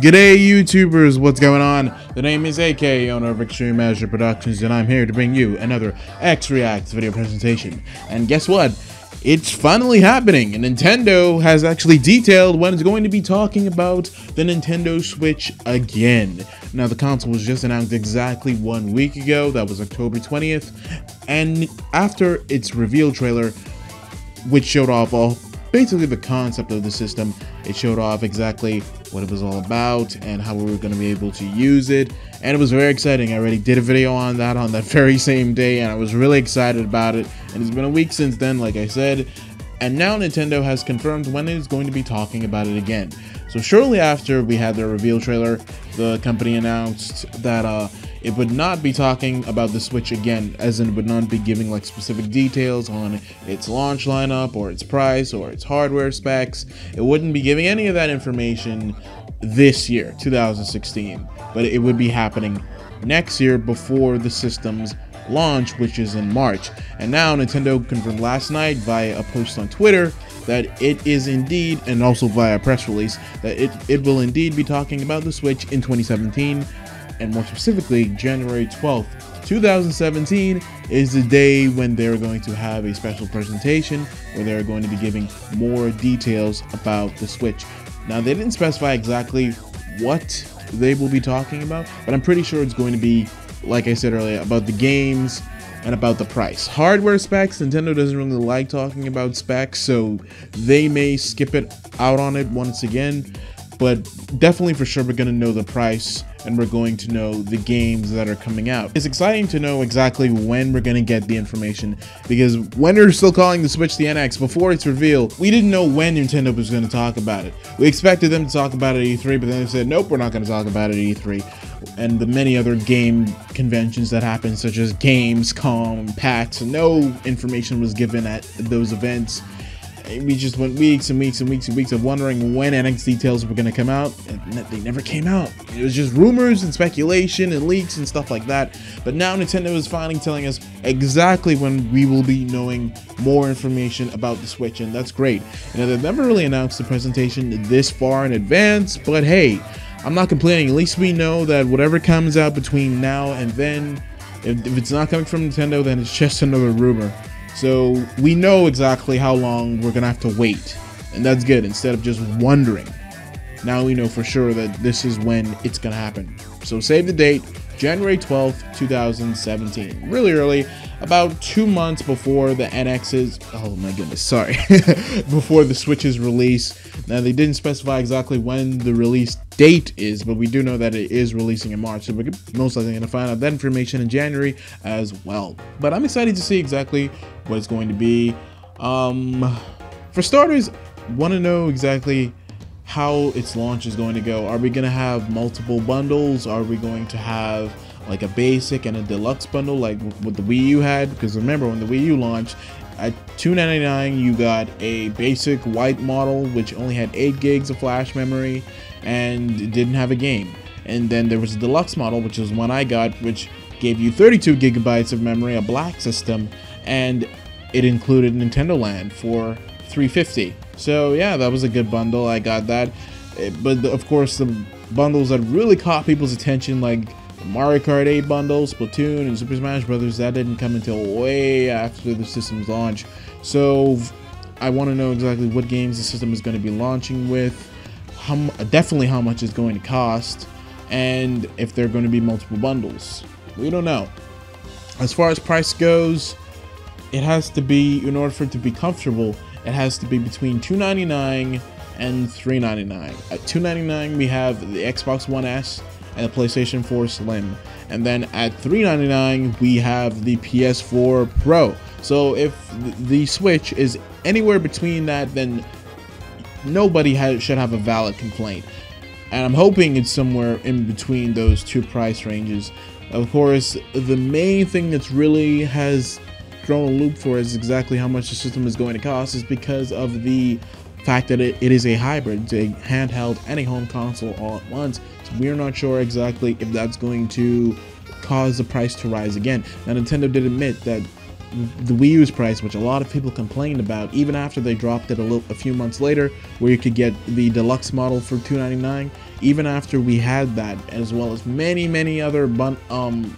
G'day YouTubers, what's going on? The name is AK, owner of Extreme Measure Productions, and I'm here to bring you another X Reacts video presentation. And guess what? It's finally happening, and Nintendo has actually detailed when it's going to be talking about the Nintendo Switch again. Now, the console was just announced exactly 1 week ago, that was October 20th, and after its reveal trailer, which showed off basically the concept of the system, it showed off exactly what it was all about and how we were going to be able to use it, and it was very exciting. I already did a video on that very same day, and I was really excited about it, and it's been a week since then, like I said, and now Nintendo has confirmed when it is going to be talking about it again. So shortly after we had their reveal trailer, the company announced that it would not be talking about the Switch again, as in it would not be giving like specific details on its launch lineup or its price or its hardware specs. It wouldn't be giving any of that information this year, 2016, but it would be happening next year before the system's launch, which is in March. And now Nintendo confirmed last night via a post on Twitter that it is indeed, and also via a press release, that it will indeed be talking about the Switch in 2017, and more specifically January 12th, 2017 is the day when they're going to have a special presentation where they're going to be giving more details about the Switch. Now, they didn't specify exactly what they will be talking about, but I'm pretty sure it's going to be, like I said earlier, about the games and about the price. Hardware specs, Nintendo doesn't really like talking about specs, so they may skip it out on it once again, but definitely for sure we're going to know the price and we're going to know the games that are coming out. It's exciting to know exactly when we're going to get the information, because when they're still calling the Switch the NX before its reveal, we didn't know when Nintendo was going to talk about it. We expected them to talk about it at E3, but then they said, nope, we're not going to talk about it at E3. And the many other game conventions that happened, such as Gamescom, PAX, no information was given at those events. We just went weeks and weeks and weeks and weeks of wondering when NX details were going to come out, and they never came out. It was just rumors and speculation and leaks and stuff like that. But now Nintendo is finally telling us exactly when we will be knowing more information about the Switch, and that's great. You know, they've never really announced the presentation this far in advance, but hey, I'm not complaining. At least we know that whatever comes out between now and then, if it's not coming from Nintendo, then it's just another rumor. So we know exactly how long we're gonna have to wait, and that's good. Instead of just wondering, now we know for sure that this is when it's gonna happen. So save the date, January 12th, 2017. Really early, about 2 months before the NX's, oh my goodness, sorry, before the Switch's release. Now, they didn't specify exactly when the release date is, but we do know that it is releasing in March, so we're most likely going to find out that information in January as well. But I'm excited to see exactly what it's going to be. For starters, want to know exactly how its launch is going to go. Are we going to have multiple bundles? Are we going to have like a basic and a deluxe bundle like what the Wii U had? Because remember, when the Wii U launched, at $299 you got a basic white model which only had 8 gigs of flash memory and it didn't have a game. And then there was a deluxe model, which is one I got, which gave you 32 gigabytes of memory, a black system, and it included Nintendo Land for $350. So yeah, that was a good bundle. I got that. But of course, the bundles that really caught people's attention, like the Mario Kart 8 bundle, Splatoon, and Super Smash Bros., that didn't come until way after the system's launch. So I want to know exactly what games the system is going to be launching with, definitely how much it's going to cost, and if there are going to be multiple bundles. We don't know. As far as price goes, it has to be, in order for it to be comfortable, it has to be between $299 and $399. At $299 we have the Xbox One S and the PlayStation 4 Slim, and then at $399 we have the PS4 Pro. So if the Switch is anywhere between that, then nobody should have a valid complaint, and I'm hoping it's somewhere in between those two price ranges. Of course, the main thing that's really has thrown a loop for us exactly how much the system is going to cost is because of the fact that it is a hybrid. It's a handheld and a home console all at once, so we're not sure exactly if that's going to cause the price to rise again. Now, Nintendo did admit that the Wii U's price, which a lot of people complained about, even after they dropped it a few months later, where you could get the deluxe model for $299. Even after we had that, as well as many other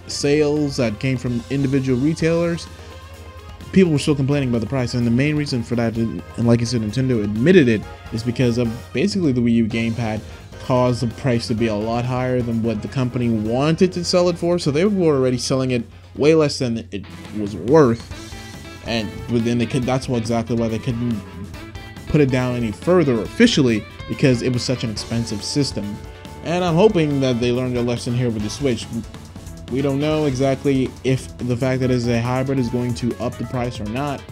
sales that came from individual retailers, people were still complaining about the price. And the main reason for that, and like I said, Nintendo admitted it, is because of basically the Wii U gamepad caused the price to be a lot higher than what the company wanted to sell it for. So they were already selling it way less than it was worth, and then that's exactly why they couldn't put it down any further officially, because it was such an expensive system. And I'm hoping that they learned their lesson here with the Switch. We don't know exactly if the fact that it's a hybrid is going to up the price or not,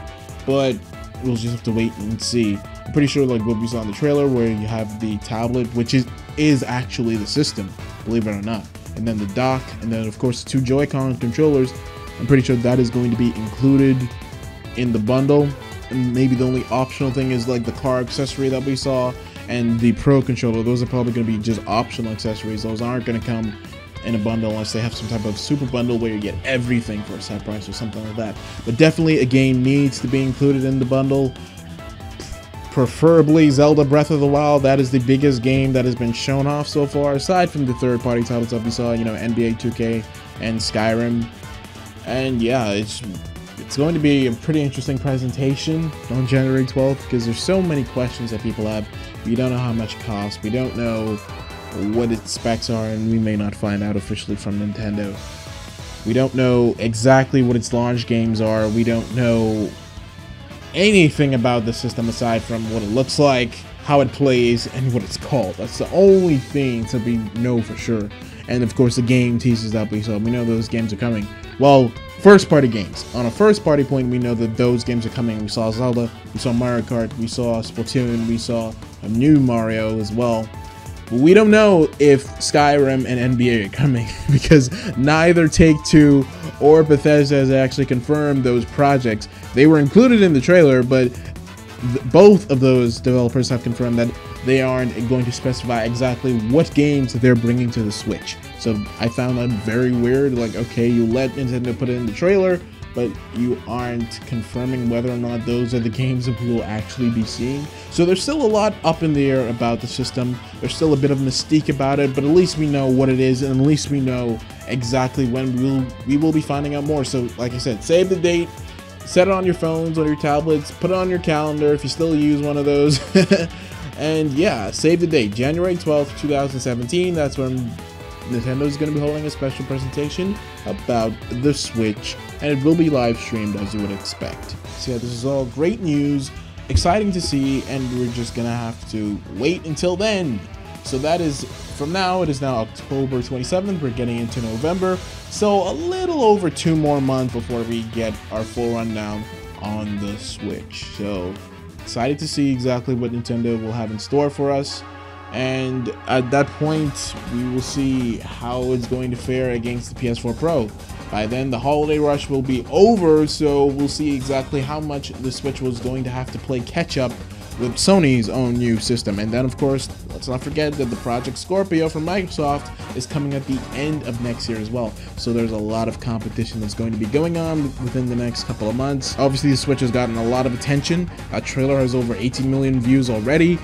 but we'll just have to wait and see. I'm pretty sure, like what we saw in the trailer, where you have the tablet, which is actually the system, believe it or not, and then the dock, and then of course the 2 Joy-Con controllers. I'm pretty sure that is going to be included in the bundle, and maybe the only optional thing is like the car accessory that we saw and the Pro controller. Those are probably going to be just optional accessories. Those aren't going to come in a bundle unless they have some type of super bundle where you get everything for a set price or something like that. But definitely a game needs to be included in the bundle, preferably Zelda Breath of the Wild. That is the biggest game that has been shown off so far, aside from the third-party titles that we saw, you know, NBA 2K and Skyrim. And yeah, it's going to be a pretty interesting presentation on January 12th, because there's so many questions that people have. We don't know how much it costs, we don't know what its specs are, and we may not find out officially from Nintendo. We don't know exactly what its launch games are. We don't know anything about the system aside from what it looks like, how it plays, and what it's called. That's the only thing that we know for sure. And of course the game teasers that we saw, we know those games are coming. Well, first party games. On a first party point, we know that those games are coming. We saw Zelda, we saw Mario Kart, we saw Splatoon, we saw a new Mario as well. But we don't know if Skyrim and NBA are coming, because neither Take-Two or Bethesda has actually confirmed those projects. They were included in the trailer, but both of those developers have confirmed that they aren't going to specify exactly what games they're bringing to the Switch. So I found that very weird. Like, okay, you let Nintendo put it in the trailer, but you aren't confirming whether or not those are the games that we will actually be seeing. So there's still a lot up in the air about the system. There's still a bit of mystique about it, but at least we know what it is, and at least we know exactly when we will be finding out more. So like I said, save the date, set it on your phones, on your tablets, put it on your calendar if you still use one of those. And yeah, save the date, January 12th, 2017. That's when Nintendo is going to be holding a special presentation about the Switch, and it will be live streamed as you would expect. So yeah, this is all great news, exciting to see, and we're just gonna have to wait until then. So that is, from now, it is now October 27th, we're getting into November, so a little over 2 more months before we get our full rundown on the Switch. So excited to see exactly what Nintendo will have in store for us. And at that point, we will see how it's going to fare against the PS4 Pro. By then, the holiday rush will be over, so we'll see exactly how much the Switch was going to have to play catch-up with Sony's own new system. And then, of course, let's not forget that the Project Scorpio from Microsoft is coming at the end of next year as well. So there's a lot of competition that's going to be going on within the next couple of months. Obviously, the Switch has gotten a lot of attention. That trailer has over 18 million views already.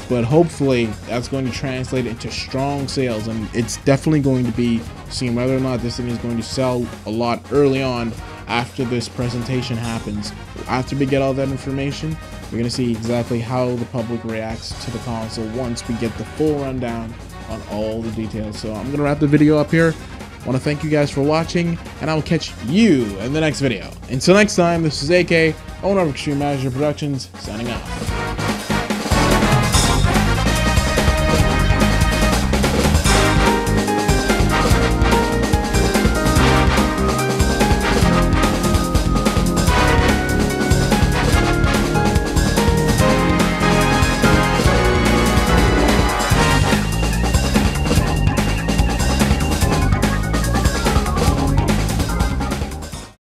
But hopefully that's going to translate into strong sales, and it's definitely going to be seeing whether or not this thing is going to sell a lot early on after this presentation happens. After we get all that information, we're going to see exactly how the public reacts to the console once we get the full rundown on all the details. So I'm going to wrap the video up here. I want to thank you guys for watching, and I will catch you in the next video. Until next time, this is AK, owner of Extreme Manager Productions, signing out.